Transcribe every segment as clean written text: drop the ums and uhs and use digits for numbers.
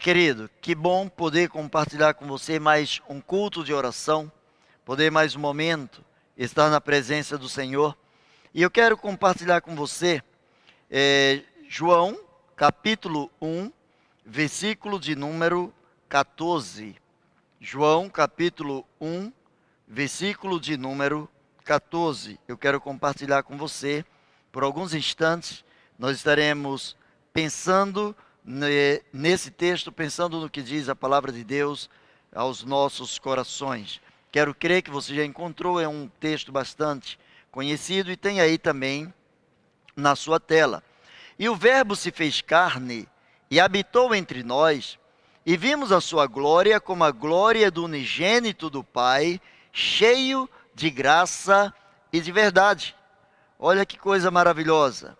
Querido, que bom poder compartilhar com você mais um culto de oração, poder mais um momento estar na presença do Senhor. E eu quero compartilhar com você João, capítulo 1, versículo de número 14. João, capítulo 1, versículo de número 14. Eu quero compartilhar com você por alguns instantes. Nós estaremos pensando nesse texto, pensando no que diz a palavra de Deus aos nossos corações. Quero crer que você já encontrou, é um texto bastante conhecido e tem aí também na sua tela. E o Verbo se fez carne e habitou entre nós, e vimos a sua glória como a glória do unigênito do Pai, cheio de graça e de verdade. Olha que coisa maravilhosa.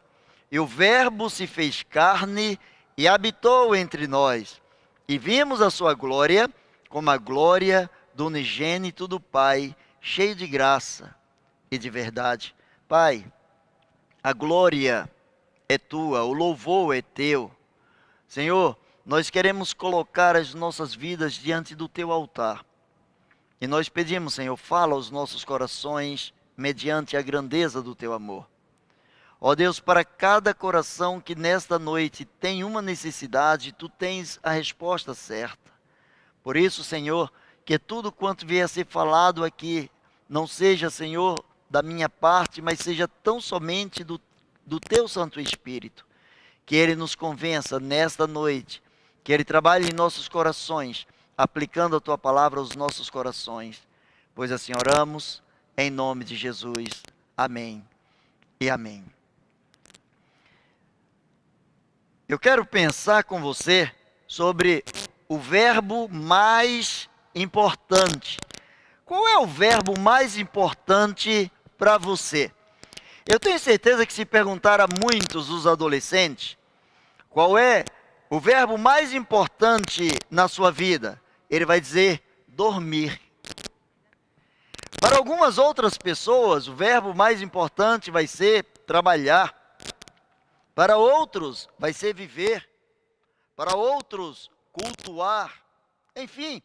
E o Verbo se fez carne e habitou entre nós, e vimos a sua glória como a glória do unigênito do Pai, cheio de graça e de verdade. Pai, a glória é tua, o louvor é teu. Senhor, nós queremos colocar as nossas vidas diante do teu altar. E nós pedimos, Senhor, fala aos nossos corações mediante a grandeza do teu amor. Ó Deus, para cada coração que nesta noite tem uma necessidade, tu tens a resposta certa. Por isso, Senhor, que tudo quanto vier a ser falado aqui, não seja, Senhor, da minha parte, mas seja tão somente do teu Santo Espírito. Que Ele nos convença nesta noite, que Ele trabalhe em nossos corações, aplicando a Tua palavra aos nossos corações. Pois assim oramos, em nome de Jesus. Amém e amém. Eu quero pensar com você sobre o verbo mais importante. Qual é o verbo mais importante para você? Eu tenho certeza que se perguntar a muitos dos adolescentes, qual é o verbo mais importante na sua vida? Ele vai dizer dormir. Para algumas outras pessoas, o verbo mais importante vai ser trabalhar. Para outros, vai ser viver. Para outros, cultuar. Enfim,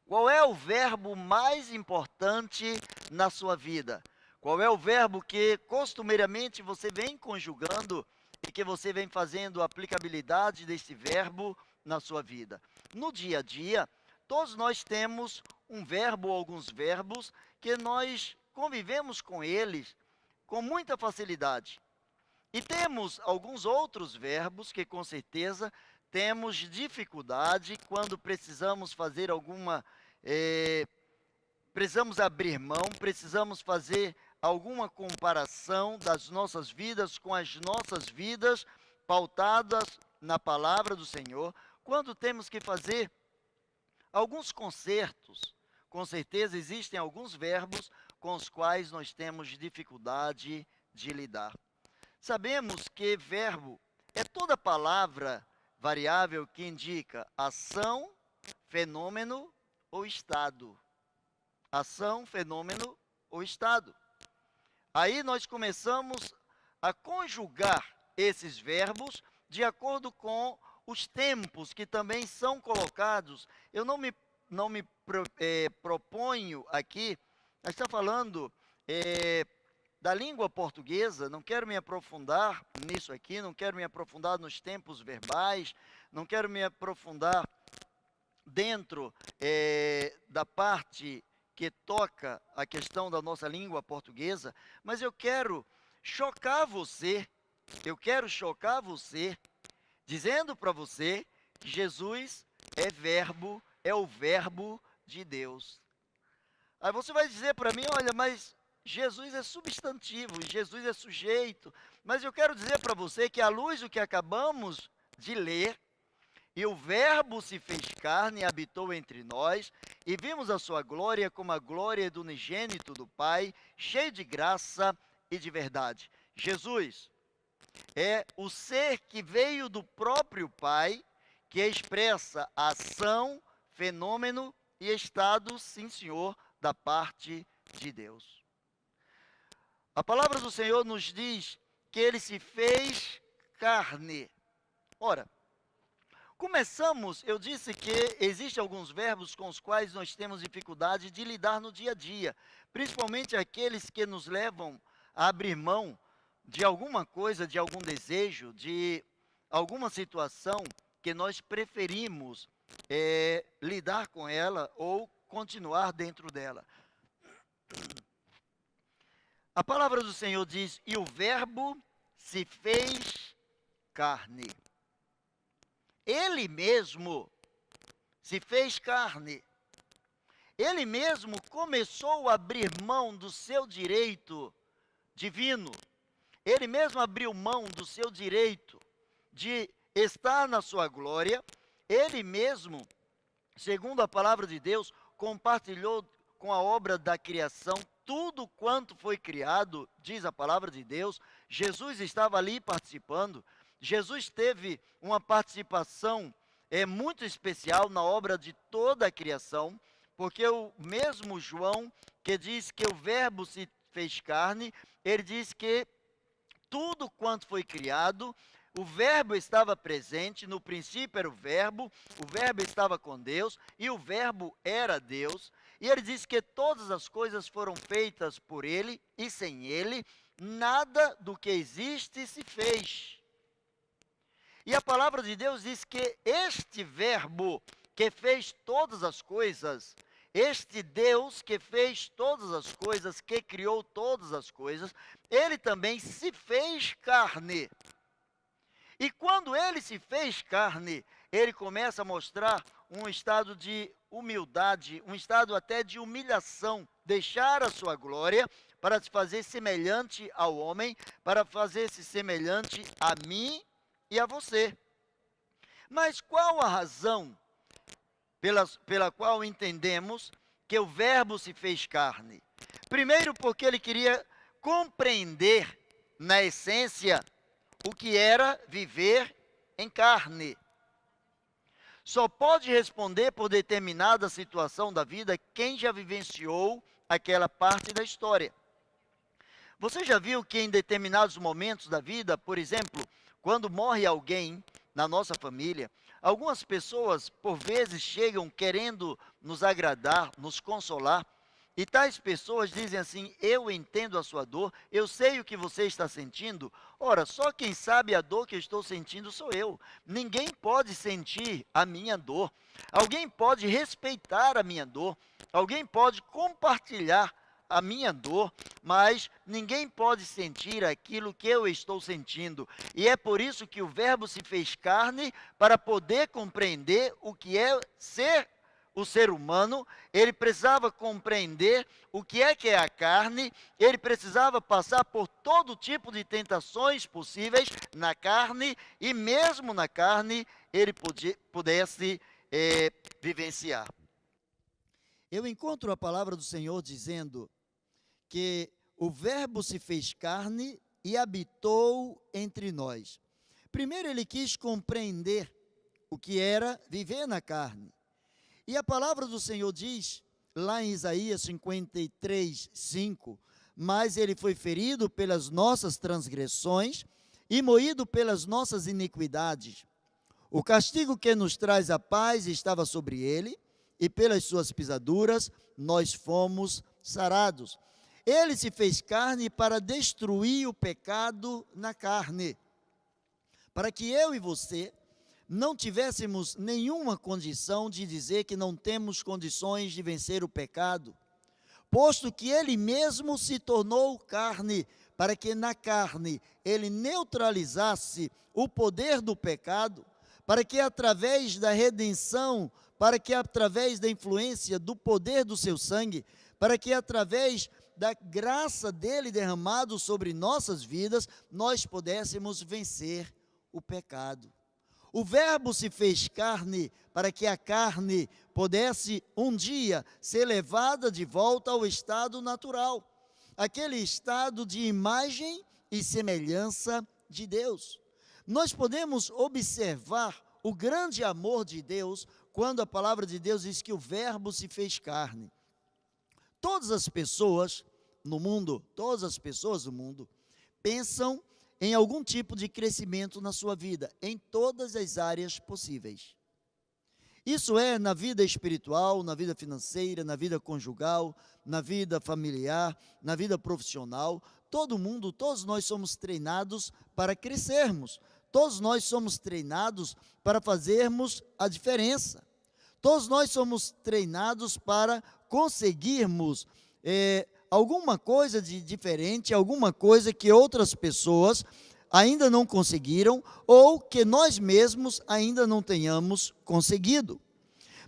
qual é o verbo mais importante na sua vida? Qual é o verbo que costumeiramente você vem conjugando e que você vem fazendo a aplicabilidade desse verbo na sua vida? No dia a dia, todos nós temos um verbo ou alguns verbos que nós convivemos com eles com muita facilidade. E temos alguns outros verbos que com certeza temos dificuldade quando precisamos fazer precisamos abrir mão, precisamos fazer alguma comparação das nossas vidas com as nossas vidas pautadas na palavra do Senhor, quando temos que fazer alguns concertos. Com certeza existem alguns verbos com os quais nós temos dificuldade de lidar. Sabemos que verbo é toda palavra variável que indica ação, fenômeno ou estado. Ação, fenômeno ou estado. Aí nós começamos a conjugar esses verbos de acordo com os tempos que também são colocados. Eu não me proponho aqui a estar falando da língua portuguesa, não quero me aprofundar nisso aqui, não quero me aprofundar nos tempos verbais, não quero me aprofundar dentro da parte que toca a questão da nossa língua portuguesa, mas eu quero chocar você, dizendo para você que Jesus é verbo, é o verbo de Deus. Aí você vai dizer para mim, olha, mas Jesus é substantivo, Jesus é sujeito. Mas eu quero dizer para você que à luz do que acabamos de ler, e o verbo se fez carne e habitou entre nós, e vimos a sua glória como a glória do unigênito do Pai, cheio de graça e de verdade. Jesus é o ser que veio do próprio Pai, que expressa ação, fenômeno e estado, sim senhor, da parte de Deus. A palavra do Senhor nos diz que ele se fez carne. Ora, Eu disse que existem alguns verbos com os quais nós temos dificuldade de lidar no dia a dia, principalmente aqueles que nos levam a abrir mão de alguma coisa, de algum desejo, de alguma situação que nós preferimos lidar com ela ou continuar dentro dela. A palavra do Senhor diz: e o Verbo se fez carne. Ele mesmo se fez carne. Ele mesmo começou a abrir mão do seu direito divino. Ele mesmo abriu mão do seu direito de estar na sua glória. Ele mesmo, segundo a palavra de Deus, compartilhou com a obra da criação tudo quanto foi criado, diz a palavra de Deus. Jesus estava ali participando. Jesus teve uma participação muito especial na obra de toda a criação, porque o mesmo João, que diz que o Verbo se fez carne, ele diz que tudo quanto foi criado, o Verbo estava presente, no princípio era o Verbo estava com Deus, e o Verbo era Deus, e ele diz que todas as coisas foram feitas por ele, e sem ele, nada do que existe se fez. E a palavra de Deus diz que este Verbo que fez todas as coisas, este Deus que fez todas as coisas, que criou todas as coisas, ele também se fez carne. E quando ele se fez carne, ele começa a mostrar um estado de humildade, um estado até de humilhação, deixar a sua glória para se fazer semelhante ao homem, para fazer-se semelhante a mim e a você. Mas qual a razão pela qual entendemos que o Verbo se fez carne? Primeiro, porque ele queria compreender, na essência, o que era viver em carne. Só pode responder por determinada situação da vida quem já vivenciou aquela parte da história. Você já viu que em determinados momentos da vida, por exemplo, quando morre alguém na nossa família, algumas pessoas, por vezes, chegam querendo nos agradar, nos consolar, e tais pessoas dizem assim: eu entendo a sua dor, eu sei o que você está sentindo. Ora, só quem sabe a dor que eu estou sentindo sou eu. Ninguém pode sentir a minha dor. Alguém pode respeitar a minha dor. Alguém pode compartilhar a minha dor, mas ninguém pode sentir aquilo que eu estou sentindo. E é por isso que o Verbo se fez carne, para poder compreender o que é ser o ser humano. Ele precisava compreender o que é a carne, ele precisava passar por todo tipo de tentações possíveis na carne, e mesmo na carne ele pudesse vivenciar. Eu encontro a palavra do Senhor dizendo que o Verbo se fez carne e habitou entre nós. Primeiro ele quis compreender o que era viver na carne. E a palavra do Senhor diz, lá em Isaías 53, 5, mas ele foi ferido pelas nossas transgressões e moído pelas nossas iniquidades. O castigo que nos traz a paz estava sobre ele, e pelas suas pisaduras nós fomos sarados. Ele se fez carne para destruir o pecado na carne, para que eu e você não tivéssemos nenhuma condição de dizer que não temos condições de vencer o pecado, posto que ele mesmo se tornou carne, para que na carne ele neutralizasse o poder do pecado, para que através da redenção, para que através da influência do poder do seu sangue, para que através da graça dele derramado sobre nossas vidas, nós pudéssemos vencer o pecado. O Verbo se fez carne para que a carne pudesse um dia ser levada de volta ao estado natural, aquele estado de imagem e semelhança de Deus. Nós podemos observar o grande amor de Deus quando a palavra de Deus diz que o Verbo se fez carne. Todas as pessoas no mundo, pensam em algum tipo de crescimento na sua vida, em todas as áreas possíveis. Isso é na vida espiritual, na vida financeira, na vida conjugal, na vida familiar, na vida profissional. Todo mundo, todos nós somos treinados para crescermos. Todos nós somos treinados para fazermos a diferença. Todos nós somos treinados para conseguirmos alguma coisa de diferente, alguma coisa que outras pessoas ainda não conseguiram ou que nós mesmos ainda não tenhamos conseguido.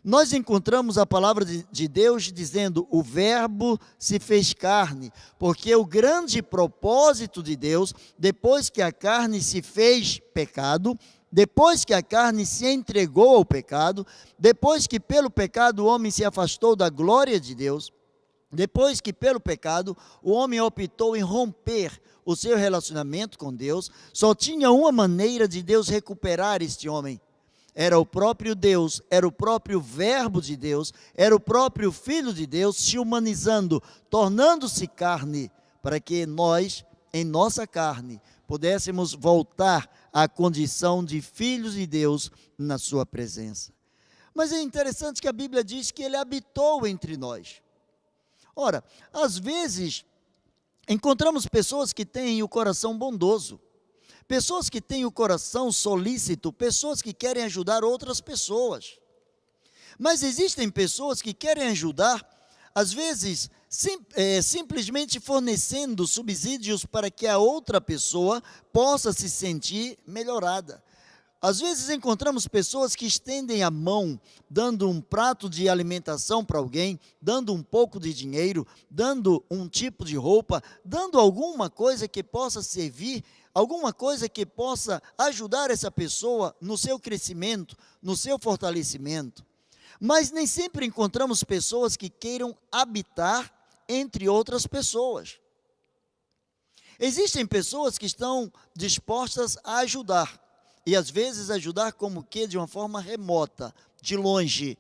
Nós encontramos a palavra de Deus dizendo: o verbo se fez carne, porque o grande propósito de Deus, depois que a carne se fez pecado, depois que a carne se entregou ao pecado, depois que pelo pecado o homem se afastou da glória de Deus, depois que pelo pecado o homem optou em romper o seu relacionamento com Deus, só tinha uma maneira de Deus recuperar este homem. Era o próprio Deus, era o próprio Verbo de Deus, era o próprio Filho de Deus se humanizando, tornando-se carne, para que nós, em nossa carne, pudéssemos voltar à condição de filhos de Deus na sua presença. Mas é interessante que a Bíblia diz que ele habitou entre nós. Ora, às vezes, encontramos pessoas que têm o coração bondoso, pessoas que têm o coração solícito, pessoas que querem ajudar outras pessoas. Mas existem pessoas que querem ajudar, às vezes, simplesmente fornecendo subsídios para que a outra pessoa possa se sentir melhorada. Às vezes encontramos pessoas que estendem a mão, dando um prato de alimentação para alguém, dando um pouco de dinheiro, dando um tipo de roupa, dando alguma coisa que possa servir, alguma coisa que possa ajudar essa pessoa no seu crescimento, no seu fortalecimento. Mas nem sempre encontramos pessoas que queiram habitar entre outras pessoas. Existem pessoas que estão dispostas a ajudar, e às vezes ajudar como que de uma forma remota, de longe.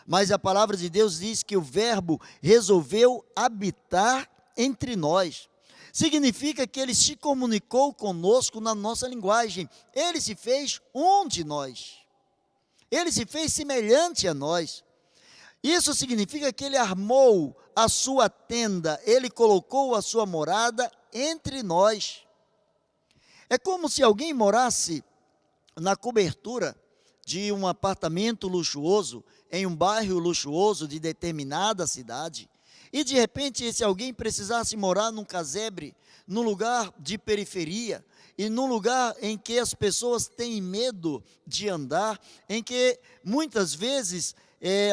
Mas a palavra de Deus diz que o Verbo resolveu habitar entre nós. Significa que ele se comunicou conosco na nossa linguagem. Ele se fez um de nós. Ele se fez semelhante a nós. Isso significa que ele armou a sua tenda, ele colocou a sua morada entre nós. É como se alguém morasse na cobertura de um apartamento luxuoso, em um bairro luxuoso de determinada cidade, e de repente esse alguém precisasse morar num casebre, num lugar de periferia, e num lugar em que as pessoas têm medo de andar, em que muitas vezes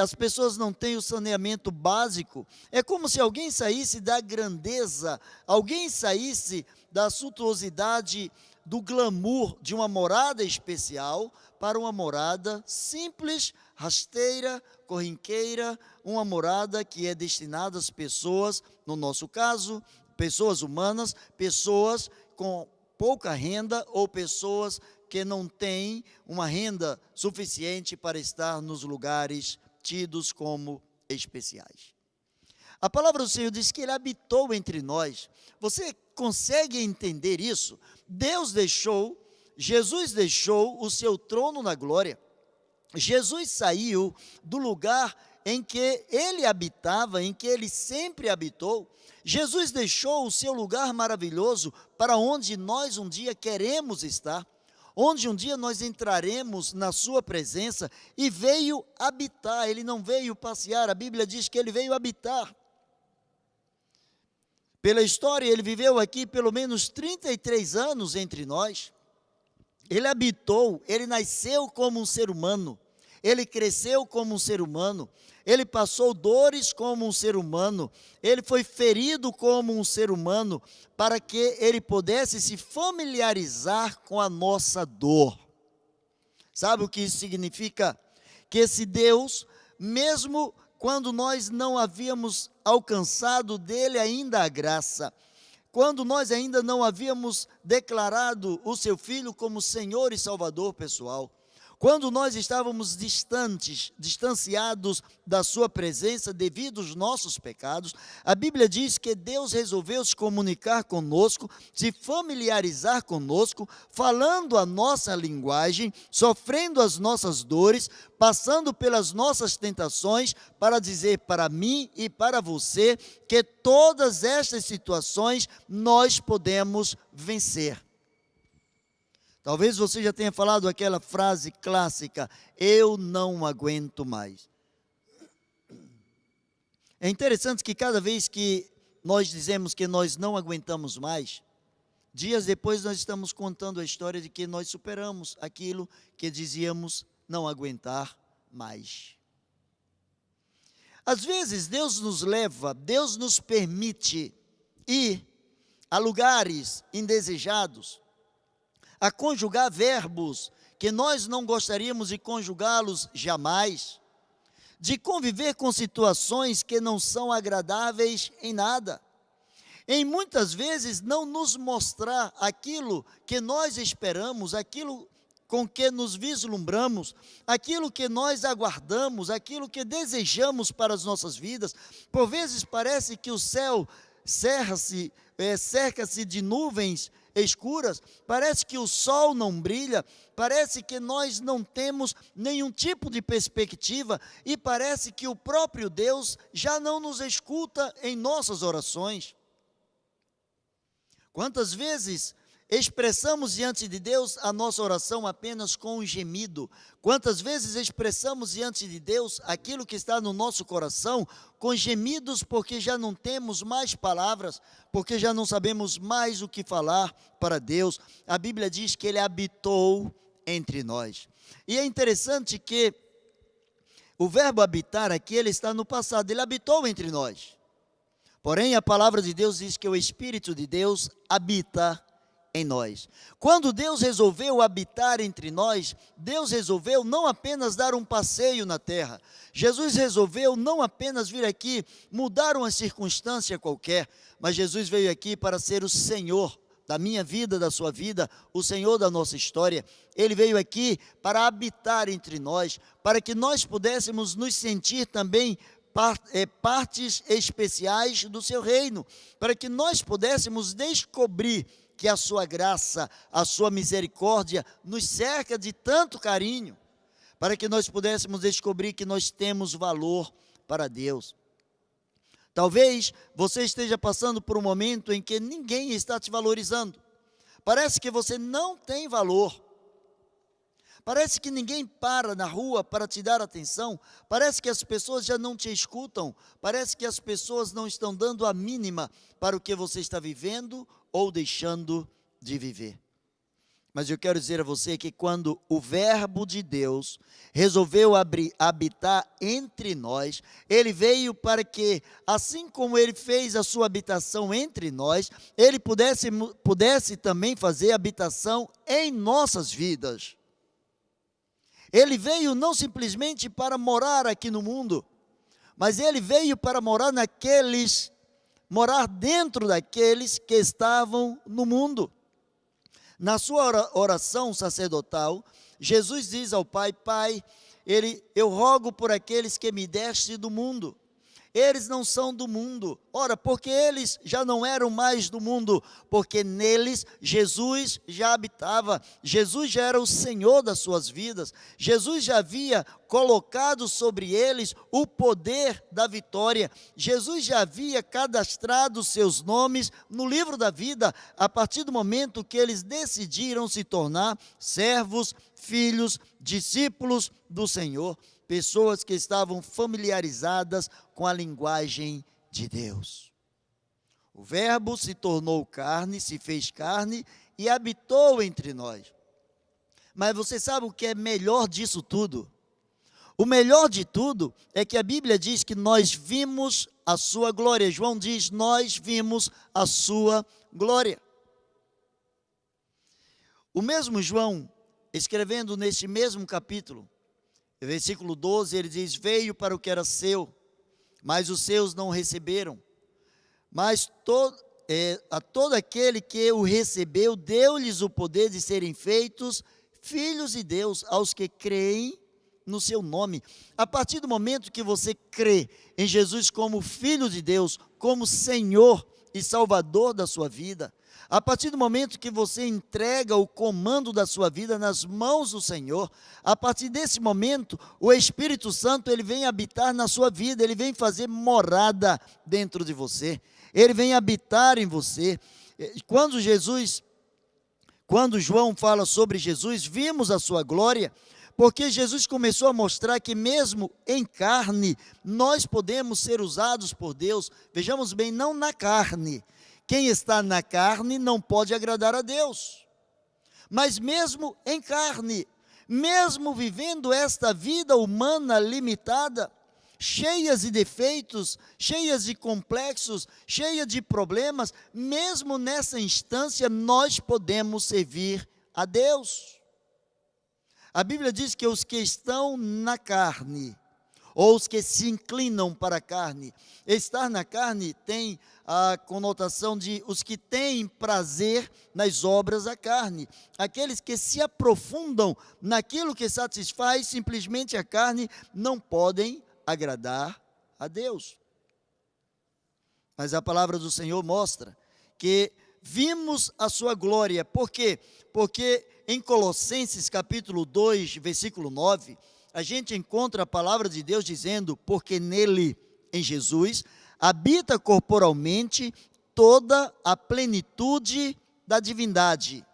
as pessoas não têm o saneamento básico. É como se alguém saísse da grandeza, alguém saísse da suntuosidade, do glamour de uma morada especial para uma morada simples, rasteira, corriqueira, uma morada que é destinada às pessoas, no nosso caso, pessoas humanas, pessoas com pouca renda ou pessoas que não têm uma renda suficiente para estar nos lugares tidos como especiais. A palavra do Senhor diz que ele habitou entre nós. Você consegue entender isso? Jesus deixou o seu trono na glória. Jesus saiu do lugar em que ele habitava, em que ele sempre habitou. Jesus deixou o seu lugar maravilhoso para onde nós um dia queremos estar, onde um dia nós entraremos na sua presença, e veio habitar. Ele não veio passear, a Bíblia diz que ele veio habitar. Pela história, ele viveu aqui pelo menos 33 anos entre nós. Ele habitou, ele nasceu como um ser humano, ele cresceu como um ser humano, ele passou dores como um ser humano, ele foi ferido como um ser humano, para que ele pudesse se familiarizar com a nossa dor. Sabe o que isso significa? Que esse Deus, mesmo quando nós não havíamos alcançado dele ainda a graça, quando nós ainda não havíamos declarado o seu Filho como Senhor e Salvador pessoal, quando nós estávamos distanciados da sua presença devido aos nossos pecados, a Bíblia diz que Deus resolveu se comunicar conosco, se familiarizar conosco, falando a nossa linguagem, sofrendo as nossas dores, passando pelas nossas tentações, para dizer para mim e para você que todas estas situações nós podemos vencer. Talvez você já tenha falado aquela frase clássica: eu não aguento mais. É interessante que cada vez que nós dizemos que nós não aguentamos mais, dias depois nós estamos contando a história de que nós superamos aquilo que dizíamos não aguentar mais. Às vezes Deus nos leva, Deus nos permite ir a lugares indesejados, a conjugar verbos que nós não gostaríamos de conjugá-los jamais, de conviver com situações que não são agradáveis em nada, em muitas vezes não nos mostrar aquilo que nós esperamos, aquilo com que nos vislumbramos, aquilo que nós aguardamos, aquilo que desejamos para as nossas vidas. Por vezes parece que o céu cerca-se de nuvens escuras, parece que o sol não brilha, parece que nós não temos nenhum tipo de perspectiva e parece que o próprio Deus já não nos escuta em nossas orações. Quantas vezes expressamos diante de Deus a nossa oração apenas com um gemido? Quantas vezes expressamos diante de Deus aquilo que está no nosso coração com gemidos, porque já não temos mais palavras, porque já não sabemos mais o que falar para Deus? A Bíblia diz que Ele habitou entre nós. E é interessante que o verbo habitar aqui, ele está no passado, Ele habitou entre nós. Porém, a palavra de Deus diz que o Espírito de Deus habita em nós. Quando Deus resolveu habitar entre nós, Deus resolveu não apenas dar um passeio na terra. Jesus resolveu não apenas vir aqui mudar uma circunstância qualquer, mas Jesus veio aqui para ser o Senhor da minha vida, da sua vida, o Senhor da nossa história. Ele veio aqui para habitar entre nós, para que nós pudéssemos nos sentir também partes especiais do seu reino, para que nós pudéssemos descobrir que a sua graça, a sua misericórdia nos cerca de tanto carinho, para que nós pudéssemos descobrir que nós temos valor para Deus. Talvez você esteja passando por um momento em que ninguém está te valorizando. Parece que você não tem valor. Parece que ninguém para na rua para te dar atenção. Parece que as pessoas já não te escutam. Parece que as pessoas não estão dando a mínima para o que você está vivendo ou deixando de viver. Mas eu quero dizer a você que quando o verbo de Deus resolveu habitar entre nós, Ele veio para que, assim como Ele fez a sua habitação entre nós, Ele pudesse também fazer habitação em nossas vidas. Ele veio não simplesmente para morar aqui no mundo, mas Ele veio para morar dentro daqueles que estavam no mundo. Na sua oração sacerdotal, Jesus diz ao Pai: Pai, eu rogo por aqueles que me deste do mundo. Eles não são do mundo. Ora, porque eles já não eram mais do mundo, porque neles Jesus já habitava, Jesus já era o Senhor das suas vidas, Jesus já havia colocado sobre eles o poder da vitória, Jesus já havia cadastrado seus nomes no livro da vida, a partir do momento que eles decidiram se tornar servos, filhos, discípulos do Senhor, pessoas que estavam familiarizadas com a linguagem de Deus. O verbo se tornou carne, se fez carne e habitou entre nós. Mas você sabe o que é melhor disso tudo? O melhor de tudo é que a Bíblia diz que nós vimos a sua glória. João diz: nós vimos a sua glória. O mesmo João, escrevendo neste mesmo capítulo, versículo 12, ele diz: veio para o que era seu, mas os seus não receberam. Mas a todo aquele que o recebeu, deu-lhes o poder de serem feitos filhos de Deus aos que creem no seu nome. A partir do momento que você crê em Jesus como Filho de Deus, como Senhor e Salvador da sua vida, a partir do momento que você entrega o comando da sua vida nas mãos do Senhor, a partir desse momento, o Espírito Santo, ele vem habitar na sua vida, ele vem fazer morada dentro de você, ele vem habitar em você. Quando João fala sobre Jesus, vimos a sua glória, porque Jesus começou a mostrar que mesmo em carne, nós podemos ser usados por Deus. Vejamos bem, não na carne. Quem está na carne não pode agradar a Deus. Mas mesmo em carne, mesmo vivendo esta vida humana limitada, cheias de defeitos, cheias de complexos, cheia de problemas, mesmo nessa instância nós podemos servir a Deus. A Bíblia diz que os que estão na carne, ou os que se inclinam para a carne, estar na carne tem a conotação de os que têm prazer nas obras da carne, aqueles que se aprofundam naquilo que satisfaz simplesmente a carne, não podem agradar a Deus. Mas a palavra do Senhor mostra que vimos a sua glória. Por quê? Porque em Colossenses capítulo 2, versículo 9, a gente encontra a palavra de Deus dizendo: porque nele, em Jesus, habita corporalmente toda a plenitude da divindade.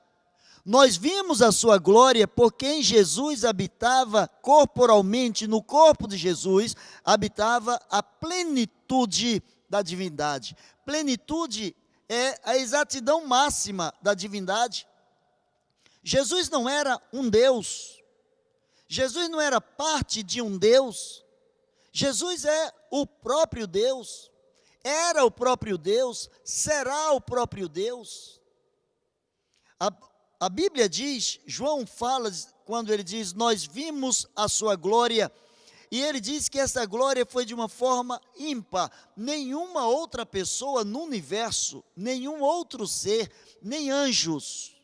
Nós vimos a sua glória porque em Jesus habitava corporalmente, no corpo de Jesus, habitava a plenitude da divindade. Plenitude é a exatidão máxima da divindade. Jesus não era um Deus, Jesus não era parte de um Deus, Jesus é o próprio Deus, era o próprio Deus, será o próprio Deus. A Bíblia diz, João fala, quando ele diz, nós vimos a sua glória, e ele diz que essa glória foi de uma forma ímpar. Nenhuma outra pessoa no universo, nenhum outro ser, nem anjos,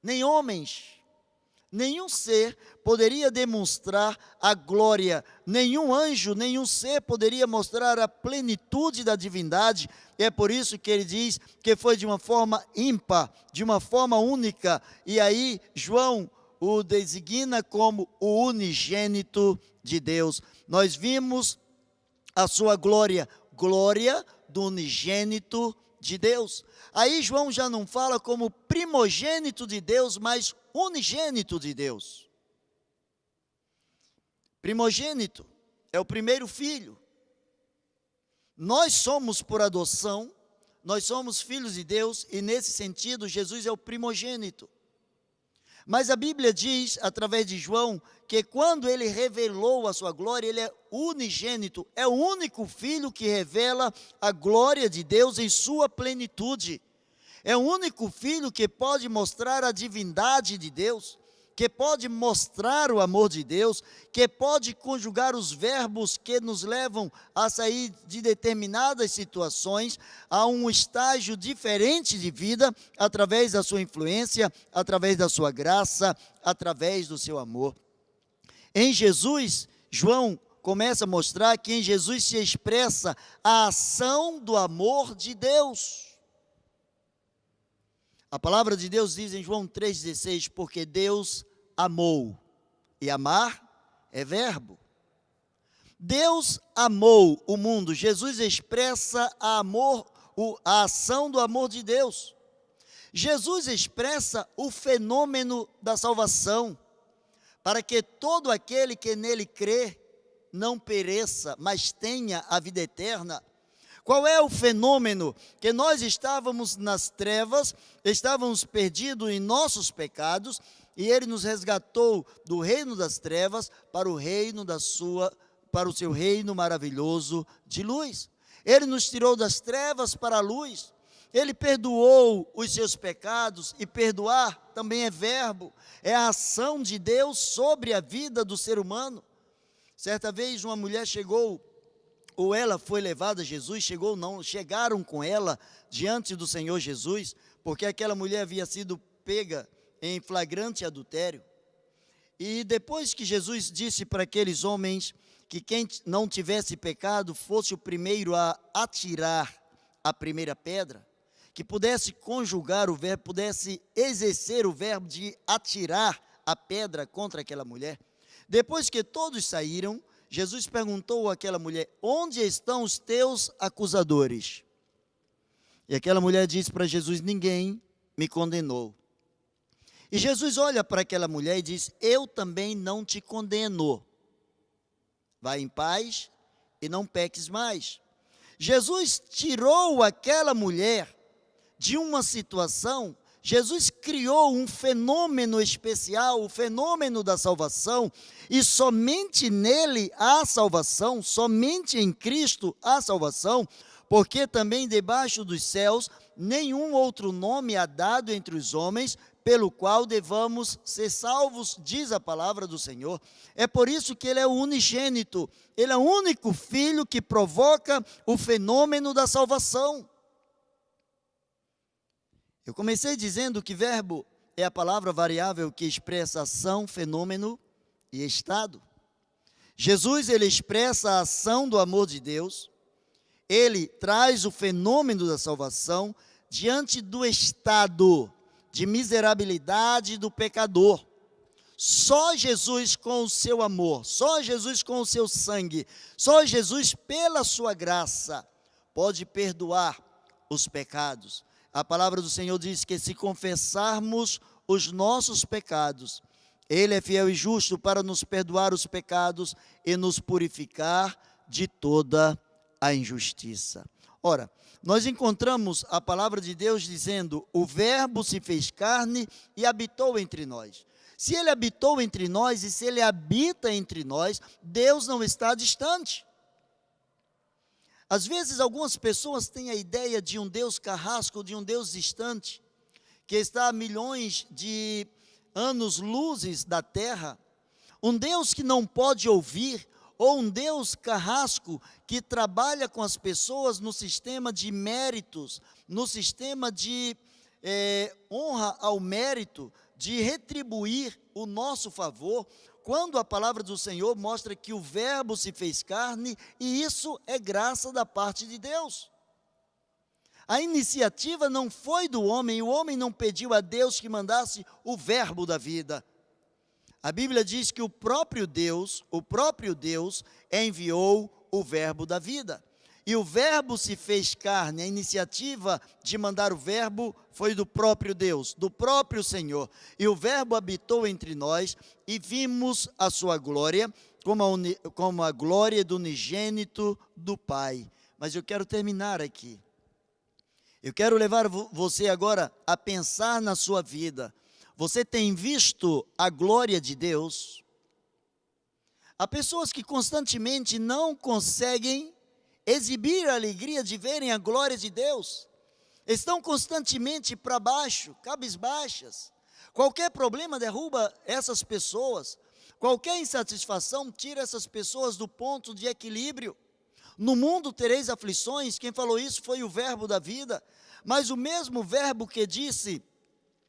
nem homens, nenhum ser poderia demonstrar a glória, nenhum anjo, nenhum ser poderia mostrar a plenitude da divindade. E é por isso que ele diz que foi de uma forma ímpar, de uma forma única, e aí João o designa como o unigênito de Deus. Nós vimos a sua glória, glória do unigênito de Deus. Aí João já não fala como primogênito de Deus, mas unigênito de Deus. Primogênito é o primeiro filho. Nós somos por adoção, nós somos filhos de Deus, e nesse sentido Jesus é o primogênito. Mas a Bíblia diz, através de João, que quando ele revelou a sua glória, ele é unigênito, é o único filho que revela a glória de Deus em sua plenitude. É o único filho que pode mostrar a divindade de Deus, que pode mostrar o amor de Deus, que pode conjugar os verbos que nos levam a sair de determinadas situações a um estágio diferente de vida, através da sua influência, através da sua graça, através do seu amor. Em Jesus, João começa a mostrar que em Jesus se expressa a ação do amor de Deus. A palavra de Deus diz em João 3,16, porque Deus amou, e amar é verbo. Deus amou o mundo, Jesus expressa a ação do amor de Deus. Jesus expressa o fenômeno da salvação, para que todo aquele que nele crê não pereça, mas tenha a vida eterna. Qual é o fenômeno? Que nós estávamos nas trevas, estávamos perdidos em nossos pecados, e Ele nos resgatou do reino das trevas para o seu reino maravilhoso de luz. Ele nos tirou das trevas para a luz. Ele perdoou os seus pecados, e perdoar também é verbo, é a ação de Deus sobre a vida do ser humano. Certa vez uma mulher chegou, ou ela foi levada a Jesus, chegaram com ela diante do Senhor Jesus, porque aquela mulher havia sido pega em flagrante adultério. E depois que Jesus disse para aqueles homens que quem não tivesse pecado fosse o primeiro a atirar a primeira pedra, que pudesse conjugar o verbo, pudesse exercer o verbo de atirar a pedra contra aquela mulher. Depois que todos saíram, Jesus perguntou àquela mulher: onde estão os teus acusadores? E aquela mulher disse para Jesus: ninguém me condenou. E Jesus olha para aquela mulher e diz: eu também não te condeno. Vai em paz e não peques mais. Jesus tirou aquela mulher de uma situação. Jesus criou um fenômeno especial, o fenômeno da salvação, e somente nele há salvação, somente em Cristo há salvação, porque também debaixo dos céus nenhum outro nome há dado entre os homens pelo qual devamos ser salvos, diz a palavra do Senhor. É por isso que ele é o unigênito, ele é o único filho que provoca o fenômeno da salvação. Eu comecei dizendo que verbo é a palavra variável que expressa ação, fenômeno e estado. Jesus, ele expressa a ação do amor de Deus, ele traz o fenômeno da salvação diante do estado de miserabilidade do pecador. Só Jesus com o seu amor, só Jesus com o seu sangue, só Jesus pela sua graça pode perdoar os pecados. A palavra do Senhor diz que se confessarmos os nossos pecados, ele é fiel e justo para nos perdoar os pecados e nos purificar de toda a injustiça. Ora, nós encontramos a palavra de Deus dizendo: o verbo se fez carne e habitou entre nós. Se ele habitou entre nós e se ele habita entre nós, Deus não está distante. Às vezes algumas pessoas têm a ideia de um Deus carrasco, de um Deus distante, que está a milhões de anos-luzes da terra, um Deus que não pode ouvir, ou um Deus carrasco que trabalha com as pessoas no sistema de méritos, no sistema de honra ao mérito, de retribuir o nosso favor, quando a palavra do Senhor mostra que o verbo se fez carne, e isso é graça da parte de Deus. A iniciativa não foi do homem, o homem não pediu a Deus que mandasse o verbo da vida. A Bíblia diz que o próprio Deus enviou o verbo da vida. E o verbo se fez carne, a iniciativa de mandar o verbo foi do próprio Deus, do próprio Senhor. E o verbo habitou entre nós e vimos a sua glória, como a glória do unigênito do Pai. Mas eu quero terminar aqui. Eu quero levar você agora a pensar na sua vida. Você tem visto a glória de Deus? Há pessoas que constantemente não conseguem exibir a alegria de verem a glória de Deus. Estão constantemente para baixo, cabisbaixas. Qualquer problema derruba essas pessoas. Qualquer insatisfação tira essas pessoas do ponto de equilíbrio. No mundo tereis aflições, quem falou isso foi o verbo da vida. Mas o mesmo verbo que disse: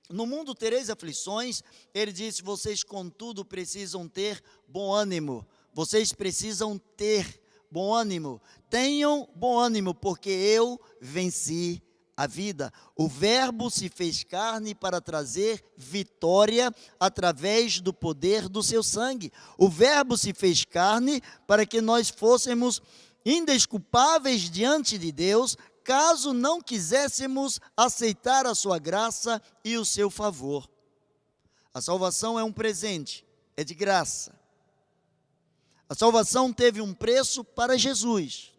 no mundo tereis aflições, ele disse: vocês contudo precisam ter bom ânimo. Vocês precisam ter bom ânimo. Tenham bom ânimo, porque eu venci a vida. O verbo se fez carne para trazer vitória através do poder do seu sangue. O verbo se fez carne para que nós fôssemos indesculpáveis diante de Deus, caso não quiséssemos aceitar a sua graça e o seu favor. A salvação é um presente, é de graça. A salvação teve um preço para Jesus.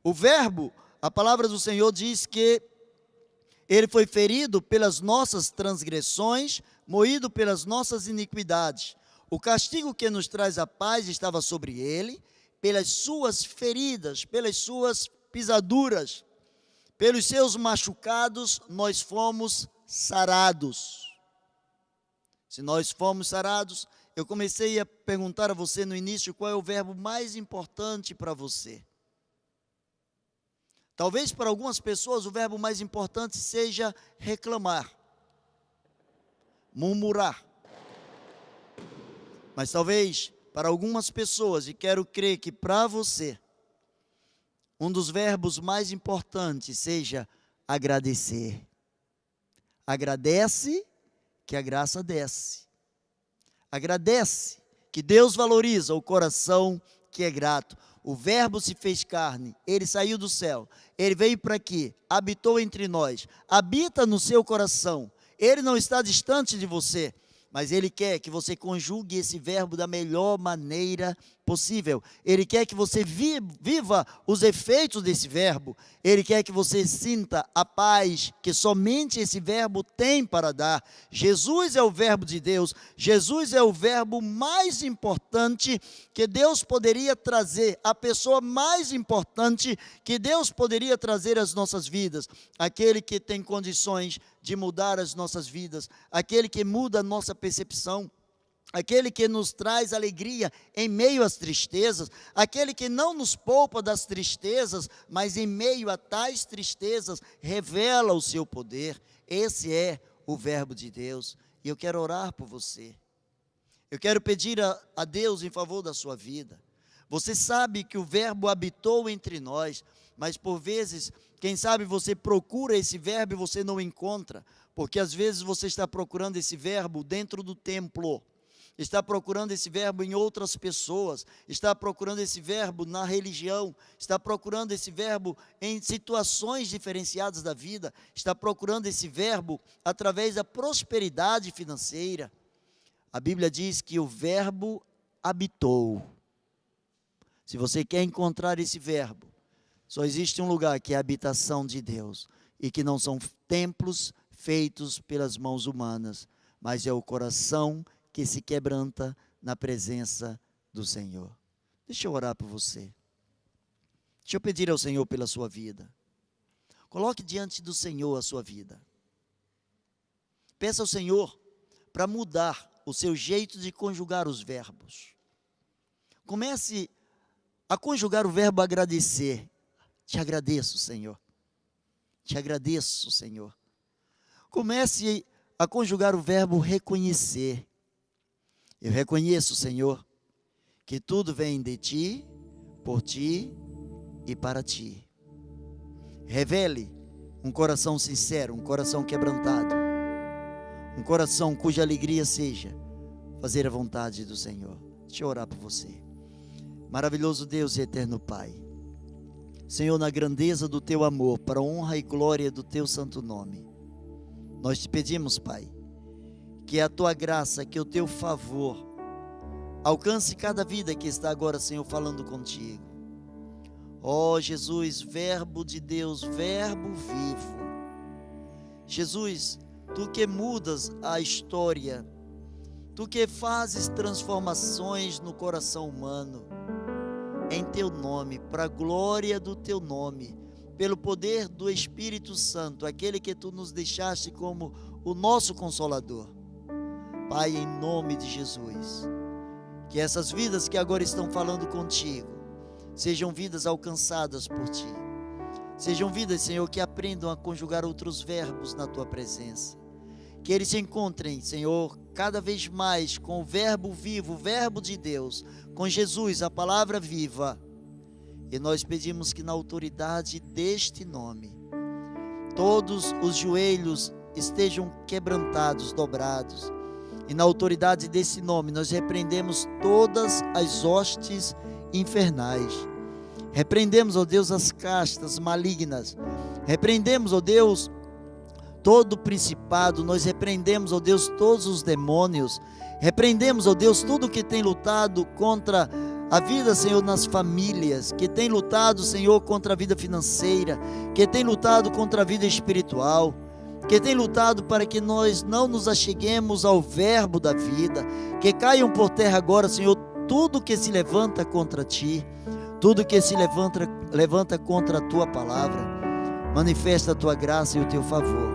O verbo, a palavra do Senhor diz que ele foi ferido pelas nossas transgressões, moído pelas nossas iniquidades. O castigo que nos traz a paz estava sobre ele, pelas suas feridas, pelas suas pisaduras, pelos seus machucados, nós fomos sarados. Se nós fomos sarados, eu comecei a perguntar a você no início qual é o verbo mais importante para você. Talvez para algumas pessoas o verbo mais importante seja reclamar, murmurar. Mas talvez para algumas pessoas, e quero crer que para você, um dos verbos mais importantes seja agradecer. Agradece que a graça desce. Agradece que Deus valoriza o coração que é grato. O verbo se fez carne, ele saiu do céu, ele veio para aqui, habitou entre nós, habita no seu coração. Ele não está distante de você, mas ele quer que você conjugue esse verbo da melhor maneira possível. Ele quer que você viva os efeitos desse verbo. Ele quer que você sinta a paz que somente esse verbo tem para dar. Jesus é o verbo de Deus. Jesus é o verbo mais importante que Deus poderia trazer, a pessoa mais importante que Deus poderia trazer às nossas vidas. Aquele que tem condições de mudar as nossas vidas, aquele que muda a nossa percepção, aquele que nos traz alegria em meio às tristezas, aquele que não nos poupa das tristezas, mas em meio a tais tristezas revela o seu poder. Esse é o verbo de Deus, e eu quero orar por você. Eu quero pedir a Deus em favor da sua vida. Você sabe que o verbo habitou entre nós, mas por vezes, quem sabe você procura esse verbo e você não encontra, porque às vezes você está procurando esse verbo dentro do templo, está procurando esse verbo em outras pessoas, está procurando esse verbo na religião, está procurando esse verbo em situações diferenciadas da vida, está procurando esse verbo através da prosperidade financeira. A Bíblia diz que o verbo habitou. Se você quer encontrar esse verbo, só existe um lugar que é a habitação de Deus, e que não são templos feitos pelas mãos humanas, mas é o coração que se quebranta na presença do Senhor. Deixa eu orar por você. Deixa eu pedir ao Senhor pela sua vida. Coloque diante do Senhor a sua vida. Peça ao Senhor para mudar o seu jeito de conjugar os verbos. Comece a conjugar o verbo agradecer. Te agradeço, Senhor. Te agradeço, Senhor. Comece a conjugar o verbo reconhecer. Eu reconheço, Senhor, que tudo vem de Ti, por Ti e para Ti. Revele um coração sincero, um coração quebrantado, um coração cuja alegria seja fazer a vontade do Senhor. Deixa eu orar por você. Maravilhoso Deus e eterno Pai, Senhor, na grandeza do Teu amor, para a honra e glória do Teu santo nome, nós te pedimos, Pai, que a Tua graça, que o Teu favor alcance cada vida que está agora, Senhor, falando contigo. Ó Jesus, verbo de Deus, verbo vivo. Jesus, Tu que mudas a história, Tu que fazes transformações no coração humano, em Teu nome, para a glória do Teu nome, pelo poder do Espírito Santo, aquele que Tu nos deixaste como o nosso Consolador. Pai, em nome de Jesus, que essas vidas que agora estão falando contigo, sejam vidas alcançadas por Ti, sejam vidas, Senhor, que aprendam a conjugar outros verbos na Tua presença, que eles se encontrem, Senhor, cada vez mais com o verbo vivo, o verbo de Deus, com Jesus, a palavra viva. E nós pedimos que na autoridade deste nome, todos os joelhos estejam quebrantados, dobrados. E na autoridade desse nome, nós repreendemos todas as hostes infernais. Repreendemos, ó Deus, as castas malignas. Repreendemos, ó Deus, todo o principado. Nós repreendemos, ó Deus, todos os demônios. Repreendemos, ó Deus, tudo que tem lutado contra a vida, Senhor, nas famílias, que tem lutado, Senhor, contra a vida financeira, que tem lutado contra a vida espiritual, que tem lutado para que nós não nos acheguemos ao verbo da vida, que caiam por terra agora, Senhor, tudo que se levanta contra Ti, tudo que se levanta contra a Tua palavra. Manifesta a Tua graça e o Teu favor,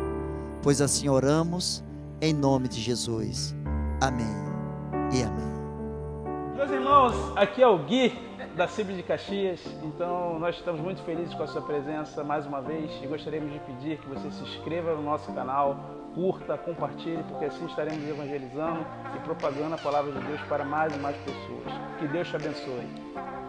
pois assim oramos, em nome de Jesus. Amém e amém. Meus irmãos, aqui é o Gui, da CIB de Caxias. Então nós estamos muito felizes com a sua presença mais uma vez e gostaríamos de pedir que você se inscreva no nosso canal, curta, compartilhe, porque assim estaremos evangelizando e propagando a palavra de Deus para mais e mais pessoas. Que Deus te abençoe.